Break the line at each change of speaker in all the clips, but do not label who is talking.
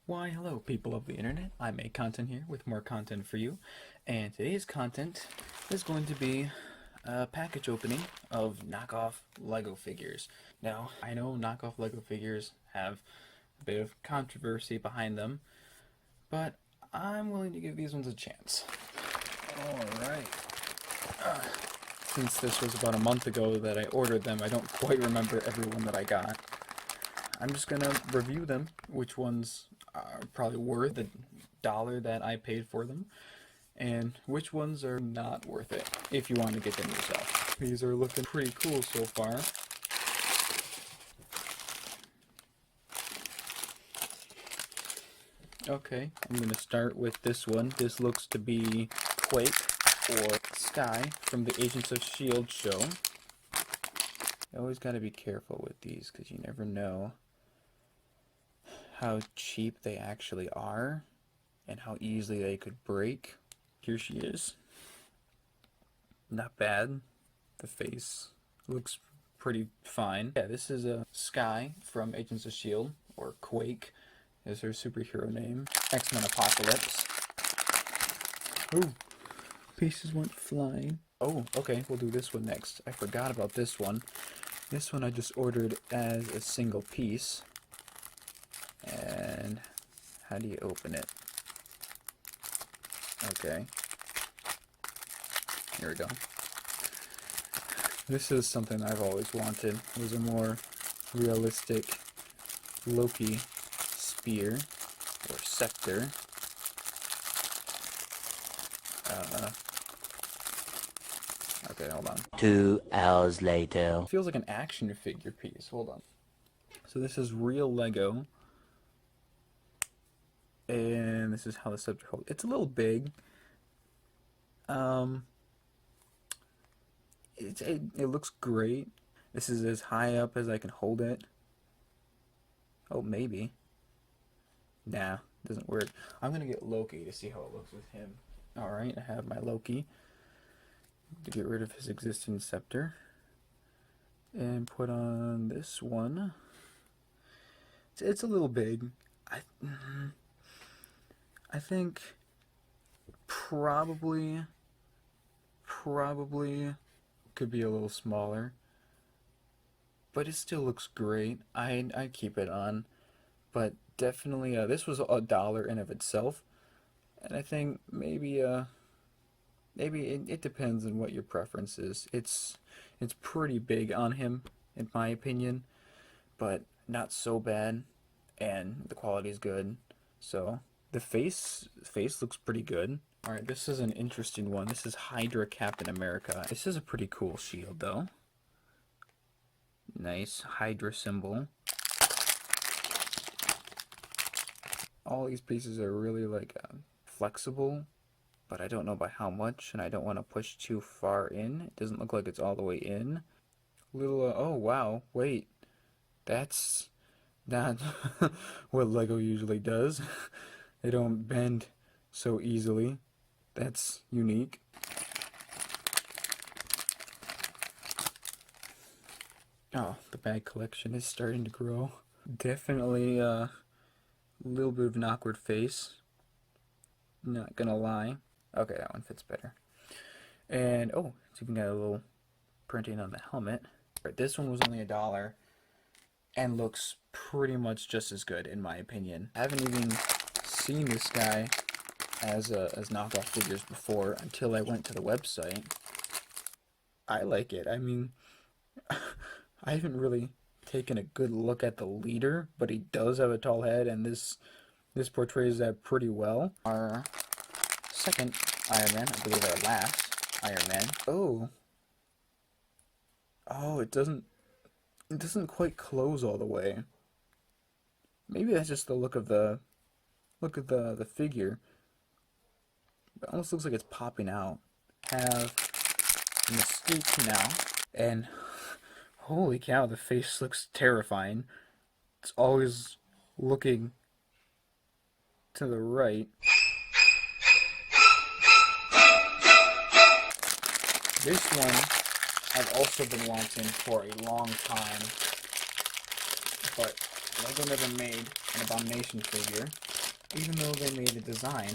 Why, hello people of the internet, I make content here with more content for you, and today's content is going to be a package opening of knockoff Lego figures. Now, I know knockoff Lego figures have a bit of controversy behind them, but I'm willing to give these ones a chance. Alright. Since this was about a month ago that I ordered them, I don't quite remember every one that I got. I'm just gonna review them, which ones are probably worth the dollar that I paid for them, and which ones are not worth it if you want to get them yourself. These are looking pretty cool so far. Okay, I'm gonna start with this one. This looks to be Quake or Sky from the Agents of S.H.I.E.L.D. show. You always gotta be careful with these because you never know how cheap they actually are and how easily they could break. Here she is. Not bad. The face looks pretty fine. Yeah, this is a Sky from Agents of S.H.I.E.L.D. or Quake is her superhero name. X-Men Apocalypse. Oh, pieces went flying. Oh, okay, we'll do this one next. I forgot about this one. This one I just ordered as a single piece. And how do you open it? Okay. Here we go. This is something I've always wanted. It was a more realistic Loki spear or scepter. Okay, hold on.
2 hours later.
It feels like an action figure piece. Hold on. So this is real Lego. And this is how the scepter holds. It's a little big. It looks great. This is as high up as I can hold it. Oh, maybe. Nah, doesn't work. I'm gonna get Loki to see how it looks with him. Alright, I have my Loki. To get rid of his existing scepter. And put on this one. It's a little big. I think probably could be a little smaller, but it still looks great. I keep it on, but definitely this was $1 in of itself, and I think maybe it depends on what your preference is. It's pretty big on him in my opinion, but not so bad, and the quality is good. So the face looks pretty good. Alright, this is an interesting one. This is Hydra Captain America. This is a pretty cool shield, though. Nice Hydra symbol. All these pieces are really flexible, but I don't know by how much, and I don't want to push too far in. It doesn't look like it's all the way in. Little, oh wow, wait. That's not what Lego usually does. They don't bend so easily. That's unique. Oh, the bag collection is starting to grow. Definitely a little bit of an awkward face. Not gonna lie. Okay, that one fits better. And, oh, it's even got a little printing on the helmet. Right, this one was only $1 and looks pretty much just as good in my opinion. I haven't even seen this guy as knockoff figures before until I went to the website. I like it. I mean, I haven't really taken a good look at the leader, but he does have a tall head, and this portrays that pretty well. Our second Iron Man, I believe our last Iron Man. Oh, it doesn't quite close all the way. Maybe that's just the look of the figure. It almost looks like it's popping out. Have Mystique now, and holy cow, the face looks terrifying. It's always looking to the right. This one I've also been wanting for a long time, but Lego never made an Abomination figure. even though they made a design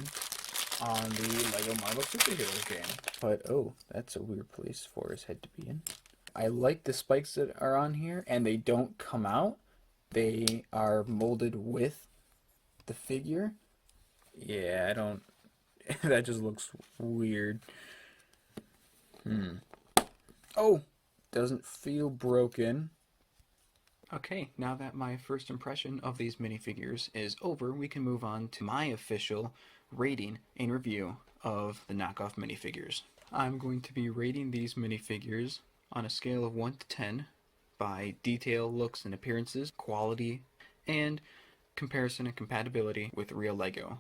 on the Lego Marvel Superheroes game. But oh, that's a weird place for his head to be in. I like the spikes that are on here, and they don't come out. They are molded with the figure. Yeah, I don't... that just looks weird. Oh! Doesn't feel broken. Okay, now that my first impression of these minifigures is over, we can move on to my official rating and review of the knockoff minifigures. I'm going to be rating these minifigures on a scale of 1 to 10 by detail, looks, and appearances, quality, and comparison and compatibility with real Lego.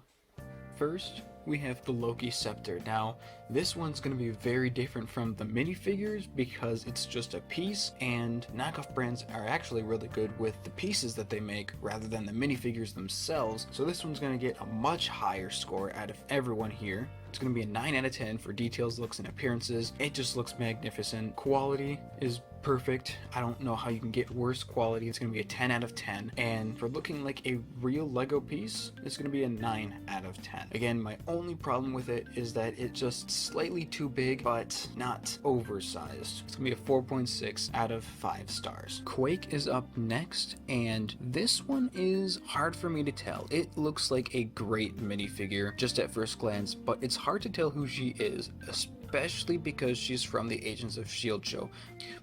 First, we have the Loki Scepter. Now, this one's going to be very different from the minifigures because it's just a piece, and knockoff brands are actually really good with the pieces that they make rather than the minifigures themselves. So this one's going to get a much higher score out of everyone here. It's going to be a 9 out of 10 for details, looks, and appearances. It just looks magnificent. Quality is perfect. I don't know how you can get worse quality. It's going to be a 10 out of 10. And for looking like a real Lego piece, it's going to be a 9 out of 10. Again, my only problem with it is that it's just slightly too big, but not oversized. It's going to be a 4.6 out of 5 stars. Quake is up next, and this one is hard for me to tell. It looks like a great minifigure just at first glance, but it's hard to tell who she is, especially because she's from the Agents of S.H.I.E.L.D. show.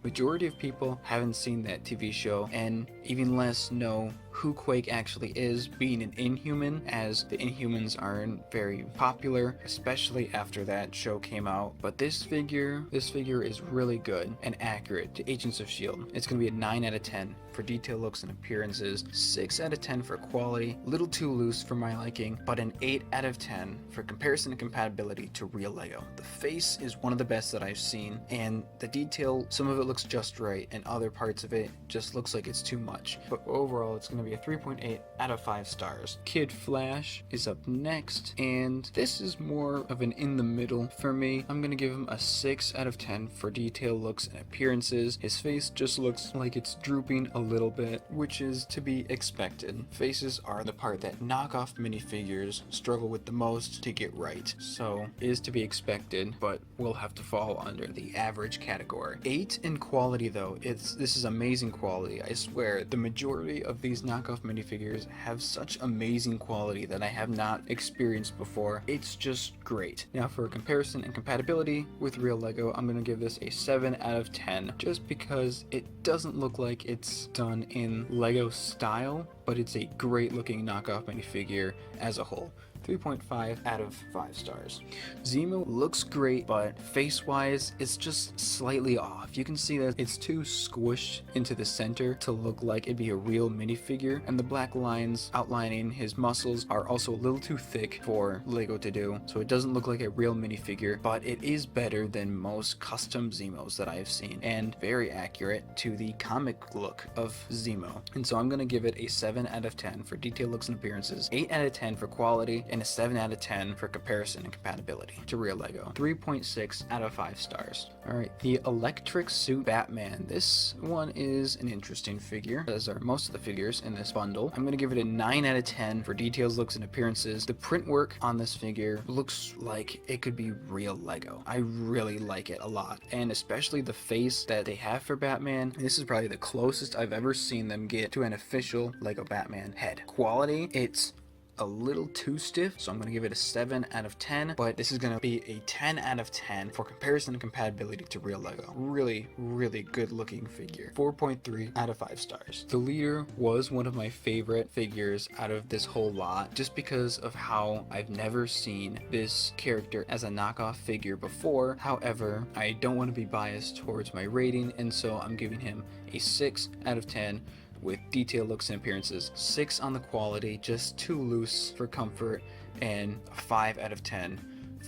Majority of people haven't seen that TV show, and even less know who Quake actually is, being an Inhuman, as the Inhumans aren't very popular, especially after that show came out. But this figure is really good and accurate to Agents of S.H.I.E.L.D. It's going to be a 9 out of 10 for detail, looks, and appearances, 6 out of 10 for quality, little too loose for my liking, but an 8 out of 10 for comparison and compatibility to real Lego. The face is one of the best that I've seen, and the detail, some of it looks just right, and other parts of it just looks like it's too much. But overall, it's going to be a 3.8 out of 5 stars. Kid Flash is up next, and this is more of an in the middle for me. I'm going to give him a 6 out of 10 for detail, looks, and appearances. His face just looks like it's drooping a little bit, which is to be expected. Faces are the part that knockoff minifigures struggle with the most to get right, so it is to be expected, but will have to fall under the average category. 8 in quality though. This is amazing quality. I swear, the majority of these knockoff minifigures have such amazing quality that I have not experienced before. It's just great. Now for comparison and compatibility with real Lego, I'm gonna give this a 7 out of 10, just because it doesn't look like it's done in Lego style, but it's a great looking knockoff minifigure as a whole. 3.5 out of 5 stars. Zemo looks great, but face-wise, it's just slightly off. You can see that it's too squished into the center to look like it'd be a real minifigure, and the black lines outlining his muscles are also a little too thick for Lego to do, so it doesn't look like a real minifigure, but it is better than most custom Zemos that I have seen, and very accurate to the comic look of Zemo. And so I'm gonna give it a 7 out of 10 for detail, looks, and appearances, 8 out of 10 for quality, and a 7 out of 10 for comparison and compatibility to real Lego. 3.6 out of 5 stars. Alright, the Electric Suit Batman. This one is an interesting figure, as are most of the figures in this bundle. I'm going to give it a 9 out of 10 for details, looks, and appearances. The print work on this figure looks like it could be real Lego. I really like it a lot, and especially the face that they have for Batman. This is probably the closest I've ever seen them get to an official Lego Batman head. Quality, it's a little too stiff, so I'm going to give it a 7 out of 10, but this is going to be a 10 out of 10 for comparison and compatibility to real Lego. Really, really good looking figure. 4.3 out of 5 stars. The leader was one of my favorite figures out of this whole lot, just because of how I've never seen this character as a knockoff figure before. However, I don't want to be biased towards my rating, and so I'm giving him a 6 out of 10 with detail, looks, and appearances. 6 on the quality, just too loose for comfort, and a 5 out of 10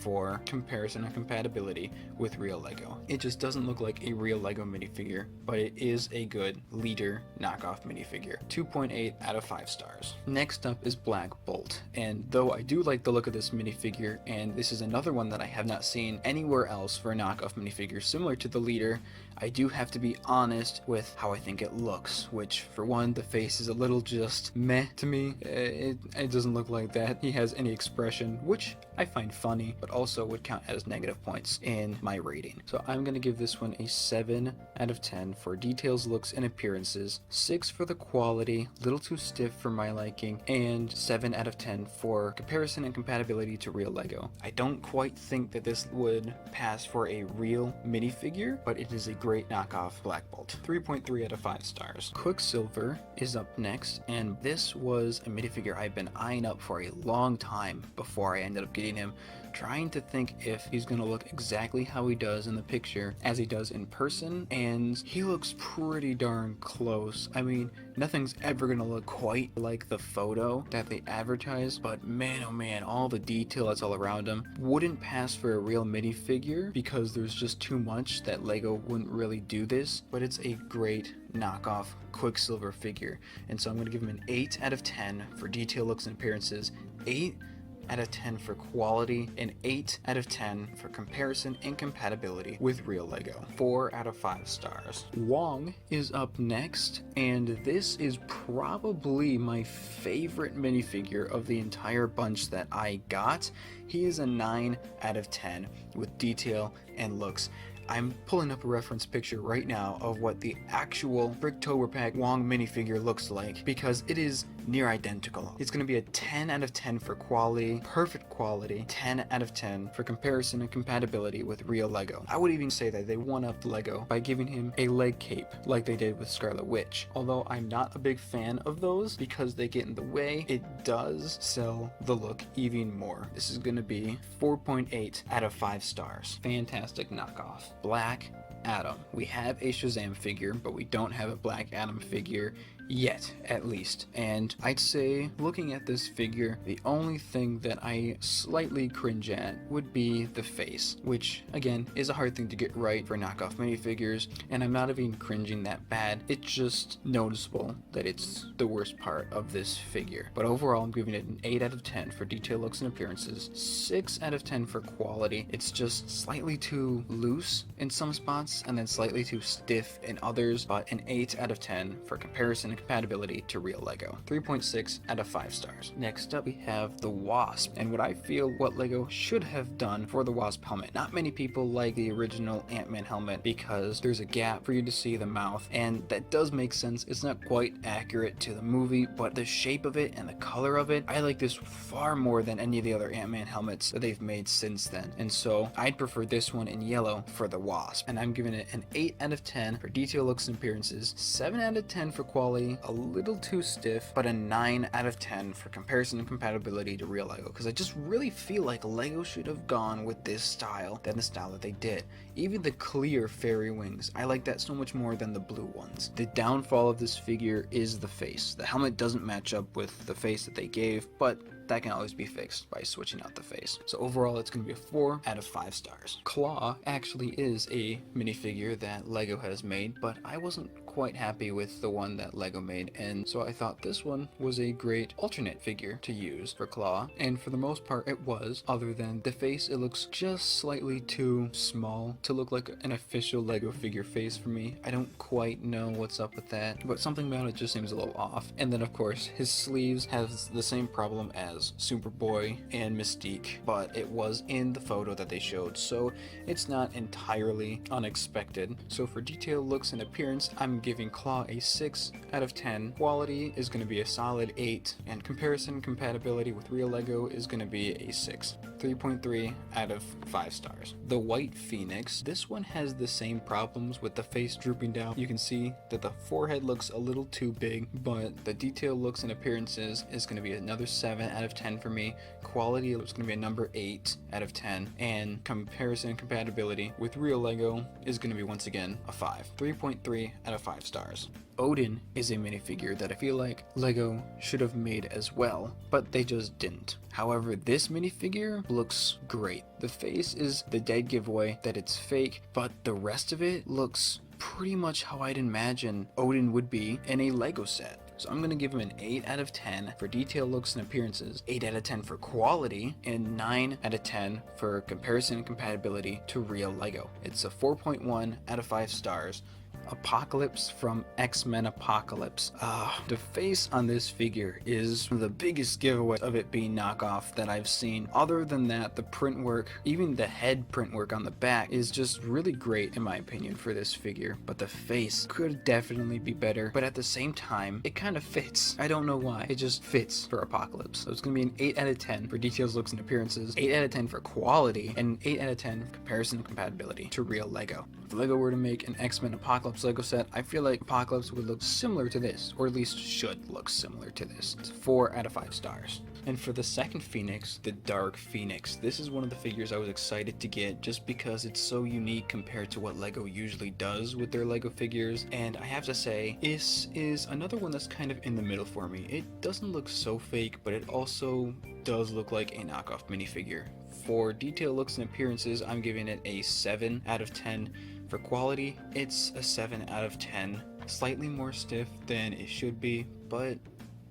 for comparison and compatibility with real Lego. It just doesn't look like a real Lego minifigure, but it is a good leader knockoff minifigure. 2.8 out of 5 stars. Next up is Black Bolt, and though I do like the look of this minifigure, and this is another one that I have not seen anywhere else for a knockoff minifigure similar to the leader, I do have to be honest with how I think it looks, which for one, the face is a little just meh to me. It doesn't look like that he has any expression, which I find funny, but also would count as negative points in my rating. So I'm gonna give this one a 7 out of 10 for details, looks, and appearances, 6 for the quality, little too stiff for my liking, and 7 out of 10 for comparison and compatibility to real Lego. I don't quite think that this would pass for a real minifigure, but it is a great knockoff Black Bolt. 3.3 out of 5 stars. Quicksilver is up next, and this was a minifigure I've been eyeing up for a long time before I ended up getting him, trying to think if he's gonna look exactly how he does in the picture as he does in person, and he looks pretty darn close. I mean, nothing's ever gonna look quite like the photo that they advertise, but man oh man, all the detail that's all around him wouldn't pass for a real minifigure because there's just too much that Lego wouldn't really do this, but it's a great knockoff Quicksilver figure, and so I'm gonna give him an 8 out of 10 for detail, looks, and appearances, 8 out of 10 for quality, and 8 out of 10 for comparison and compatibility with real Lego. 4 out of 5 stars. Wong is up next, and this is probably my favorite minifigure of the entire bunch that I got. He is a 9 out of 10 with detail and looks. I'm pulling up a reference picture right now of what the actual Bricktober Pack Wong minifigure looks like, because it is near identical. It's going to be a 10 out of 10 for quality, perfect quality, 10 out of 10 for comparison and compatibility with real Lego. I would even say that they one-upped Lego by giving him a leg cape like they did with Scarlet Witch. Although I'm not a big fan of those because they get in the way, it does sell the look even more. This is going to be 4.8 out of 5 stars. Fantastic knockoff. Black Adam. We have a Shazam figure, but we don't have a Black Adam figure yet, at least. And I'd say, looking at this figure, the only thing that I slightly cringe at would be the face, which again is a hard thing to get right for knockoff minifigures, and I'm not even cringing that bad. It's just noticeable that it's the worst part of this figure. But overall, I'm giving it an 8 out of 10 for detail, looks, and appearances, 6 out of 10 for quality. It's just slightly too loose in some spots and then slightly too stiff in others, but an 8 out of 10 for comparison and compatibility to real Lego. 3.6 out of 5 stars. Next up we have the Wasp, and what I feel what Lego should have done for the Wasp helmet. Not many people like the original Ant-Man helmet because there's a gap for you to see the mouth, and that does make sense. It's not quite accurate to the movie, but the shape of it and the color of it, I like this far more than any of the other Ant-Man helmets that they've made since then, and so I'd prefer this one in yellow for the Wasp, and I'm giving it an 8 out of 10 for detail, looks, and appearances, 7 out of 10 for quality, a little too stiff, but a 9 out of 10 for comparison and compatibility to real Lego, because I just really feel like Lego should have gone with this style than the style that they did. Even the clear fairy wings, I like that so much more than the blue ones. The downfall of this figure is the face. The helmet doesn't match up with the face that they gave, but that can always be fixed by switching out the face. So overall, it's going to be a 4 out of 5 stars. Claw actually is a minifigure that Lego has made, but I wasn't quite happy with the one that Lego made, and so I thought this one was a great alternate figure to use for Claw, and for the most part it was, other than the face. It looks just slightly too small to look like an official Lego figure face for me. I don't quite know what's up with that, but something about it just seems a little off. And then of course his sleeves has the same problem as Superboy and Mystique, but it was in the photo that they showed, so it's not entirely unexpected. So for detail, looks, and appearance, I'm giving Claw a 6 out of 10. Quality is going to be a solid 8, and comparison compatibility with real Lego is going to be a 6. 3.3 out of 5 stars. The White Phoenix, this one has the same problems with the face drooping down. You can see that the forehead looks a little too big, but the detail, looks, and appearances is going to be another 7 out of 10 for me. Quality is going to be a number 8 out of 10, and comparison and compatibility with real Lego is going to be once again a 5. 3.3 out of 5 stars. Odin is a minifigure that I feel like Lego should have made as well, but they just didn't. However, this minifigure looks great. The face is the dead giveaway that it's fake, but the rest of it looks pretty much how I'd imagine Odin would be in a Lego set. So I'm gonna give him an 8 out of 10 for detail, looks, and appearances, 8 out of 10 for quality, and 9 out of 10 for comparison and compatibility to real Lego. It's a 4.1 out of 5 stars. Apocalypse from X-Men Apocalypse. The face on this figure is the biggest giveaway of it being knockoff that I've seen. Other than that, the print work, even the head print work on the back, is just really great in my opinion for this figure. But the face could definitely be better, but at the same time, it kind of fits. I don't know why. It just fits for Apocalypse. So it's gonna be an 8 out of 10 for details, looks, and appearances, 8 out of 10 for quality, and 8 out of 10 for comparison and compatibility to real Lego. If Lego were to make an X-Men Apocalypse Lego set, I feel like Apocalypse would look similar to this, or at least should look similar to this. It's 4 out of 5 stars. And for the second Phoenix, the Dark Phoenix, this is one of the figures I was excited to get just because it's so unique compared to what Lego usually does with their Lego figures. And I have to say, this is another one that's kind of in the middle for me. It doesn't look so fake, but it also does look like a knockoff minifigure. For detail, looks, and appearances, I'm giving it a 7 out of 10. For quality, it's a 7 out of 10. Slightly more stiff than it should be, but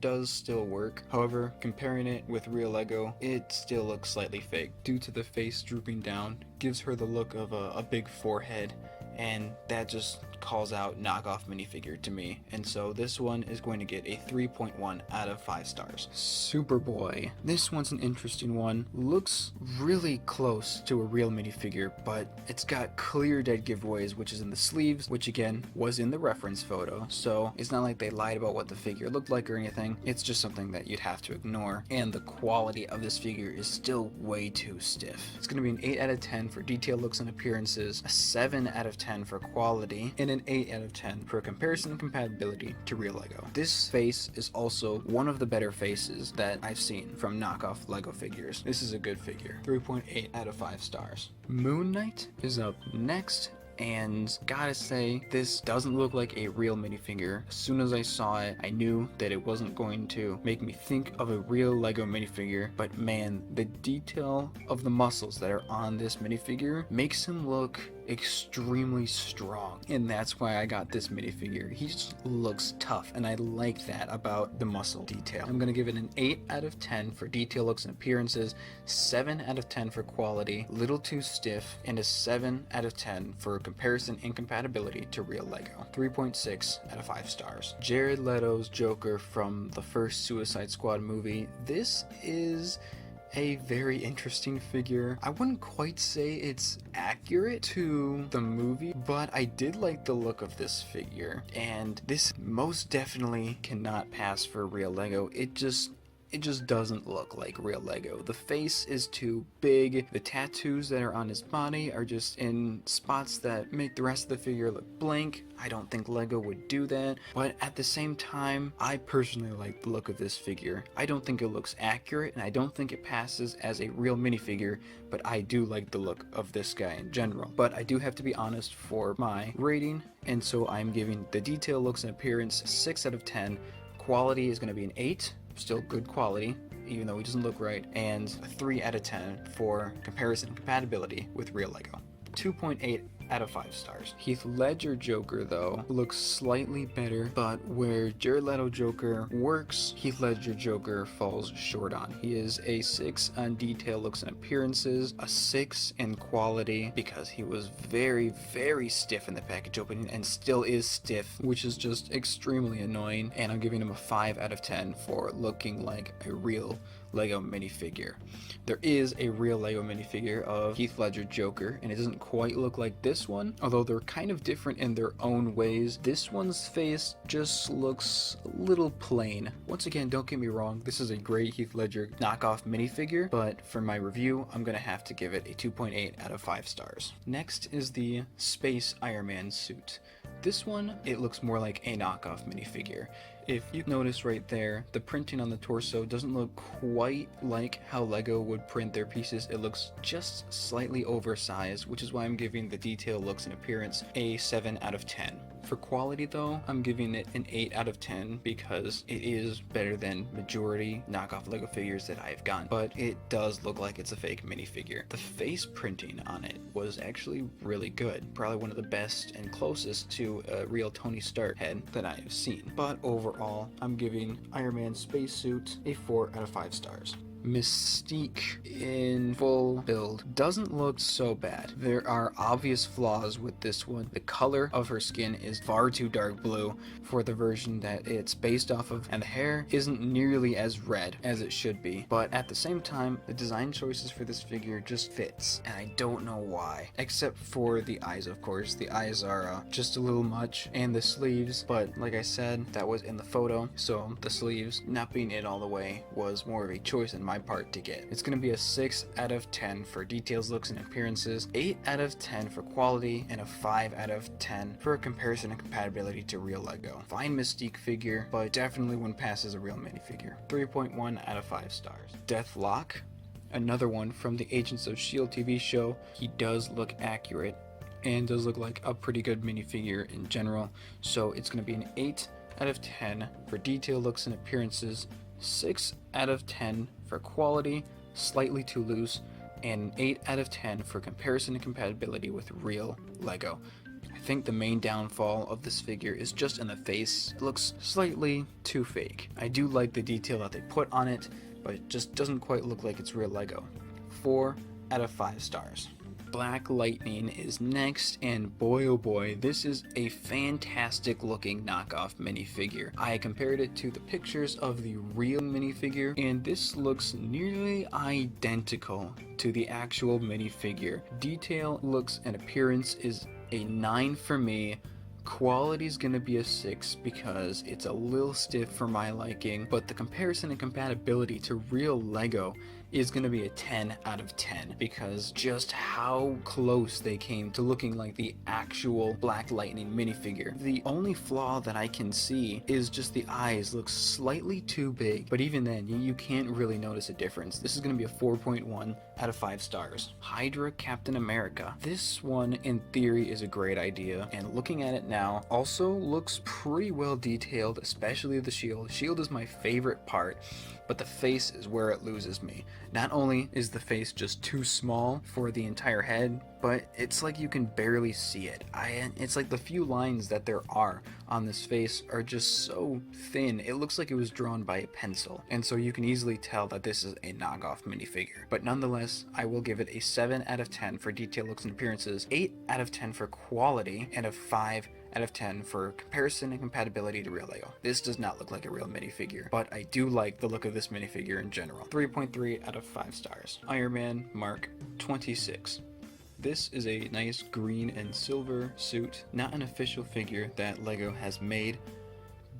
does still work. However, comparing it with real Lego, it still looks slightly fake. Due to the face drooping down, gives her the look of a big forehead, and that just calls out knockoff minifigure to me. And so this one is going to get a 3.1 out of 5 stars. Superboy. This one's an interesting one. Looks really close to a real minifigure, but it's got clear dead giveaways, which is in the sleeves, which again was in the reference photo. So it's not like they lied about what the figure looked like or anything. It's just something that you'd have to ignore. And the quality of this figure is still way too stiff. It's going to be an 8 out of 10 for detail, looks, and appearances, a 7 out of 10 for quality, and an 8 out of 10 for comparison and compatibility to real Lego. This face is also one of the better faces that I've seen from knockoff Lego figures. This is a good figure. 3.8 out of 5 stars. Moon Knight is up next. And gotta say, this doesn't look like a real minifigure. As soon as I saw it, I knew that it wasn't going to make me think of a real Lego minifigure. But man, the detail of the muscles that are on this minifigure makes him look extremely strong, and that's why I got this minifigure. He just looks tough, and I like that about the muscle detail. I'm gonna give it an 8 out of 10 for detail, looks, and appearances, 7 out of 10 for quality, little too stiff, and a 7 out of 10 for comparison and compatibility to real Lego. 3.6 out of 5 stars. Jared Leto's Joker from the first Suicide Squad movie. This is a very interesting figure. I wouldn't quite say it's accurate to the movie, but I did like the look of this figure, and this most definitely cannot pass for real Lego. It just doesn't look like real Lego. The face is too big. The tattoos that are on his body are just in spots that make the rest of the figure look blank. I don't think Lego would do that, but at the same time, I personally like the look of this figure. I don't think it looks accurate, and I don't think it passes as a real minifigure, but I do like the look of this guy in general. But I do have to be honest for my rating, and so I'm giving the detail, looks, and appearance 6 out of 10. Quality is going to be an 8. Still good quality, even though he doesn't look right, and a 3 out of 10 for comparison and compatibility with real Lego. 2.8 out of 5 stars. Heath Ledger Joker, though, looks slightly better, but where Jared Leto Joker works, Heath Ledger Joker falls short on. He is a 6 on detail, looks, and appearances, a 6 in quality, because he was very, very stiff in the package opening, and still is stiff, which is just extremely annoying, and I'm giving him a 5 out of 10 for looking like a real Lego minifigure. There is a real Lego minifigure of Heath Ledger Joker, and it doesn't quite look like this one, although they're kind of different in their own ways. This one's face just looks a little plain. Once again, don't get me wrong, this is a great Heath Ledger knockoff minifigure, but for my review, I'm gonna have to give it a 2.8 out of 5 stars. Next is the Space Iron Man suit. This one, it looks more like a knockoff minifigure. If you notice right there, the printing on the torso doesn't look quite like how Lego would print their pieces. It looks just slightly oversized, which is why I'm giving the detail, looks, and appearance a 7 out of 10. For quality though, I'm giving it an 8 out of 10 because it is better than majority knockoff Lego figures that I've gotten, but it does look like it's a fake minifigure. The face printing on it was actually really good, probably one of the best and closest to a real Tony Stark head that I have seen. But overall, I'm giving Iron Man spacesuit a 4 out of 5 stars. Mystique in full build doesn't look so bad. There are obvious flaws with this one. The color of her skin is far too dark blue for the version that it's based off of, and the hair isn't nearly as red as it should be. But at the same time, the design choices for this figure just fits, and I don't know why. Except for the eyes, of course. The eyes are just a little much, and the sleeves, but like I said, that was in the photo, so the sleeves not being it all the way was more of a choice in my part to get. It's going to be a 6 out of 10 for details, looks, and appearances, 8 out of 10 for quality, and a 5 out of 10 for comparison and compatibility to real Lego. Fine Mystique figure, but definitely wouldn't pass as a real minifigure. 3.1 out of 5 stars. Deathlock, another one from the Agents of S.H.I.E.L.D. TV show. He does look accurate and does look like a pretty good minifigure in general, so it's going to be an 8 out of 10 for detail, looks, and appearances, 6 out of 10 for quality, slightly too loose, and an 8 out of 10 for comparison and compatibility with real Lego. I think the main downfall of this figure is just in the face. It looks slightly too fake. I do like the detail that they put on it, but it just doesn't quite look like it's real Lego. 4 out of 5 stars. Black Lightning is next, and boy oh boy, this is a fantastic looking knockoff minifigure. I compared it to the pictures of the real minifigure, and this looks nearly identical to the actual minifigure. Detail, looks, and appearance is a 9 for me. Quality's gonna be a 6 because it's a little stiff for my liking, but the comparison and compatibility to real Lego is going to be a 10 out of 10 because just how close they came to looking like the actual Black Lightning minifigure. The only flaw that I can see is just the eyes look slightly too big, but even then you can't really notice a difference. This is going to be a 4.1 out of 5 stars. Hydra Captain America. This one in theory is a great idea, and looking at it now also looks pretty well detailed, especially the shield. Shield is my favorite part, but the face is where it loses me. Not only is the face just too small for the entire head, but it's like you can barely see it. It's like the few lines that there are on this face are just so thin. It looks like it was drawn by a pencil, and so you can easily tell that this is a knockoff minifigure. But nonetheless, I will give it a 7 out of 10 for detail, looks, and appearances, 8 out of 10 for quality, and a 5 out of 10 for comparison and compatibility to real Lego. This does not look like a real minifigure, but I do like the look of this minifigure in general. 3.3 out of 5 stars. Iron Man Mark 26. This is a nice green and silver suit, not an official figure that Lego has made,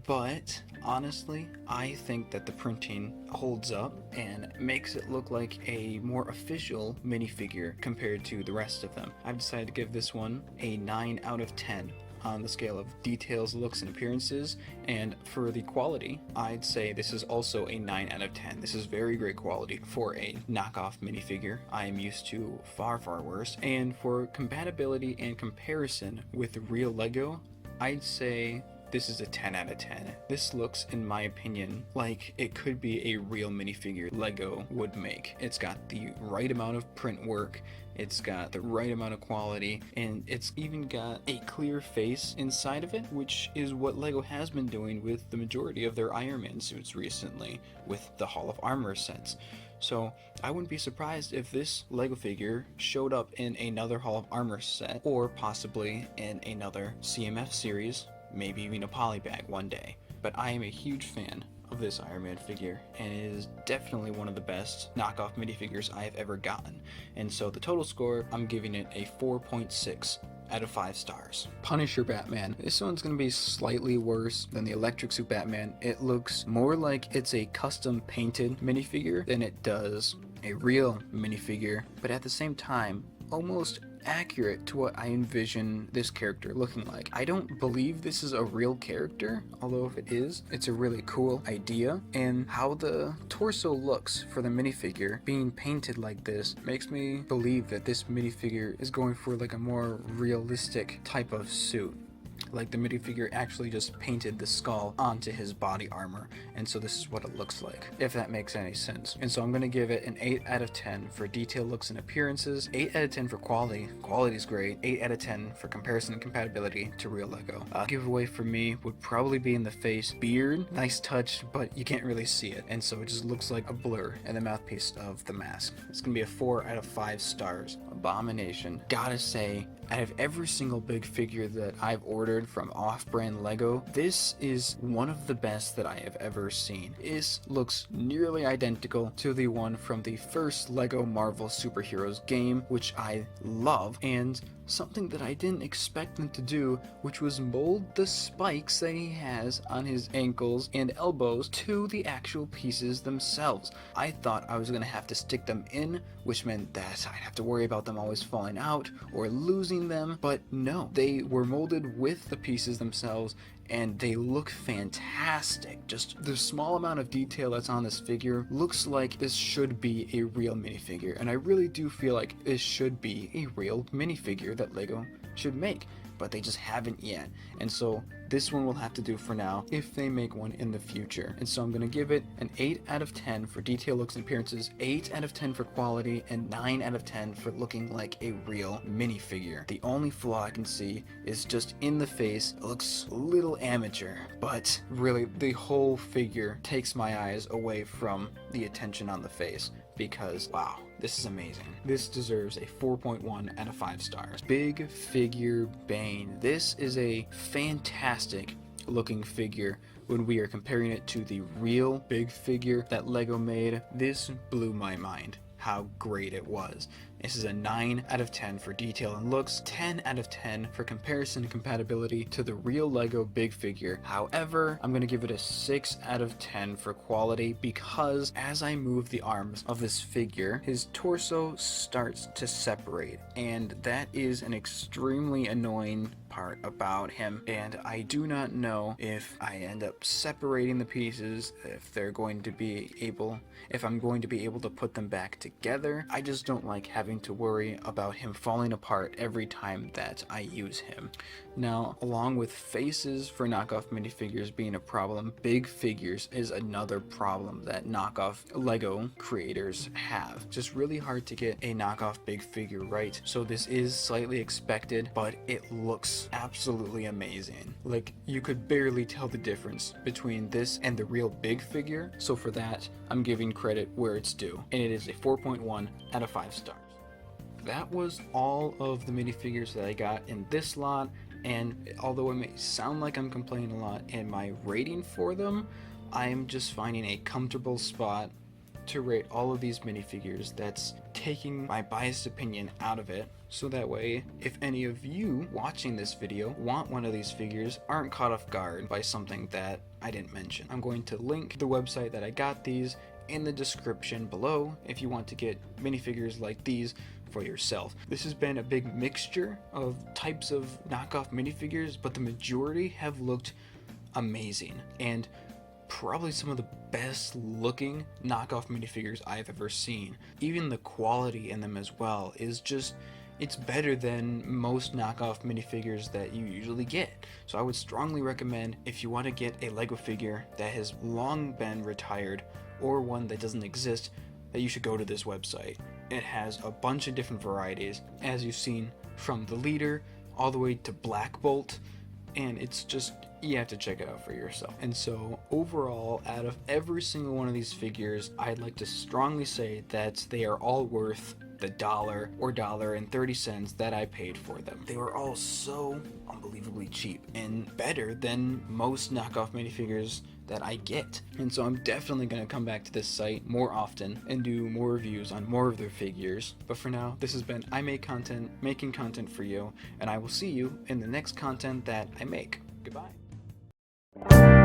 but honestly, I think that the printing holds up and makes it look like a more official minifigure compared to the rest of them. I've decided to give this one a 9 out of 10 on the scale of details, looks, and appearances, and for the quality, I'd say this is also a 9 out of 10. This is very great quality for a knockoff minifigure. I am used to far worse, and for compatibility and comparison with real Lego, I'd say this is a 10 out of 10. This looks, in my opinion, like it could be a real minifigure Lego would make. It's got the right amount of print work, it's got the right amount of quality, and it's even got a clear face inside of it, which is what Lego has been doing with the majority of their Iron Man suits recently, with the Hall of Armor sets. So I wouldn't be surprised if this Lego figure showed up in another Hall of Armor set, or possibly in another CMF series, maybe even a polybag one day. But I am a huge fan of this Iron Man figure, and it is definitely one of the best knockoff minifigures I have ever gotten. And so the total score, I'm giving it a 4.6 out of 5 stars. Punisher Batman. This one's gonna be slightly worse than the Electric Suit Batman. It looks more like it's a custom painted minifigure than it does a real minifigure, but at the same time, almost accurate to what I envision this character looking like. I don't believe this is a real character, although if it is, it's a really cool idea, and how the torso looks for the minifigure being painted like this makes me believe that this minifigure is going for like a more realistic type of suit. Like the minifigure actually just painted the skull onto his body armor, and so this is what it looks like, if that makes any sense. And so I'm going to give it an 8 out of 10 for detail, looks, and appearances, 8 out of 10 for quality. Quality's great. 8 out of 10 for comparison and compatibility to real Lego. Giveaway for me would probably be in the face. Beard, nice touch, but you can't really see it, and so it just looks like a blur in the mouthpiece of the mask. It's gonna be a 4 out of 5 stars. Abomination. Gotta say, out of every single big figure that I've ordered from off-brand Lego, this is one of the best that I have ever seen. This looks nearly identical to the one from the first Lego Marvel Superheroes game, which I love, and something that I didn't expect them to do, which was mold the spikes that he has on his ankles and elbows to the actual pieces themselves. I thought I was going to have to stick them in, which meant that I'd have to worry about them always falling out or losing them, but no, they were molded with the pieces themselves, and they look fantastic. Just the small amount of detail that's on this figure looks like this should be a real minifigure, and I really do feel like this should be a real minifigure that Lego should make, but they just haven't yet. And so this one will have to do for now if they make one in the future. And so I'm going to give it an 8 out of 10 for detail, looks, and appearances, 8 out of 10 for quality, and 9 out of 10 for looking like a real minifigure. The only flaw I can see is just in the face. It looks a little amateur, but really the whole figure takes my eyes away from the attention on the face, because wow, this is amazing. This deserves a 4.1 out of 5 stars. Big Figure Bane. This is a fantastic looking figure when we are comparing it to the real big figure that Lego made. This blew my mind how great it was. This is a 9 out of 10 for detail and looks, 10 out of 10 for comparison and compatibility to the real Lego big figure. However, I'm going to give it a 6 out of 10 for quality, because as I move the arms of this figure, his torso starts to separate, and that is an extremely annoying part about him, and I do not know if I end up separating the pieces, if I'm going to be able to put them back together. I just don't like having to worry about him falling apart every time that I use him. Now, along with faces for knockoff minifigures being a problem, big figures is another problem that knockoff Lego creators have. Just really hard to get a knockoff big figure right. So this is slightly expected, but it looks absolutely amazing. Like, you could barely tell the difference between this and the real big figure. So for that, I'm giving credit where it's due, and it is a 4.1 out of 5 stars. That was all of the minifigures that I got in this lot, and although it may sound like I'm complaining a lot in my rating for them, I'm just finding a comfortable spot to rate all of these minifigures that's taking my biased opinion out of it, so that way if any of you watching this video want one of these figures, aren't caught off guard by something that I didn't mention. I'm going to link the website that I got these in the description below if you want to get minifigures like these for yourself. This has been a big mixture of types of knockoff minifigures, but the majority have looked amazing, and probably some of the best looking knockoff minifigures I've ever seen. Even the quality in them as well is just, it's better than most knockoff minifigures that you usually get. So I would strongly recommend, if you want to get a Lego figure that has long been retired or one that doesn't exist, that you should go to this website. It has a bunch of different varieties, as you've seen, from the leader all the way to Black Bolt, and it's just, you have to check it out for yourself. And so overall, out of every single one of these figures, I'd like to strongly say that they are all worth the $1 or $1.30 that I paid for them. They were all so unbelievably cheap and better than most knockoff minifigures that I get. And so I'm definitely going to come back to this site more often and do more reviews on more of their figures. But for now, this has been I Make Content, making content for you, and I will see you in the next content that I make. Goodbye.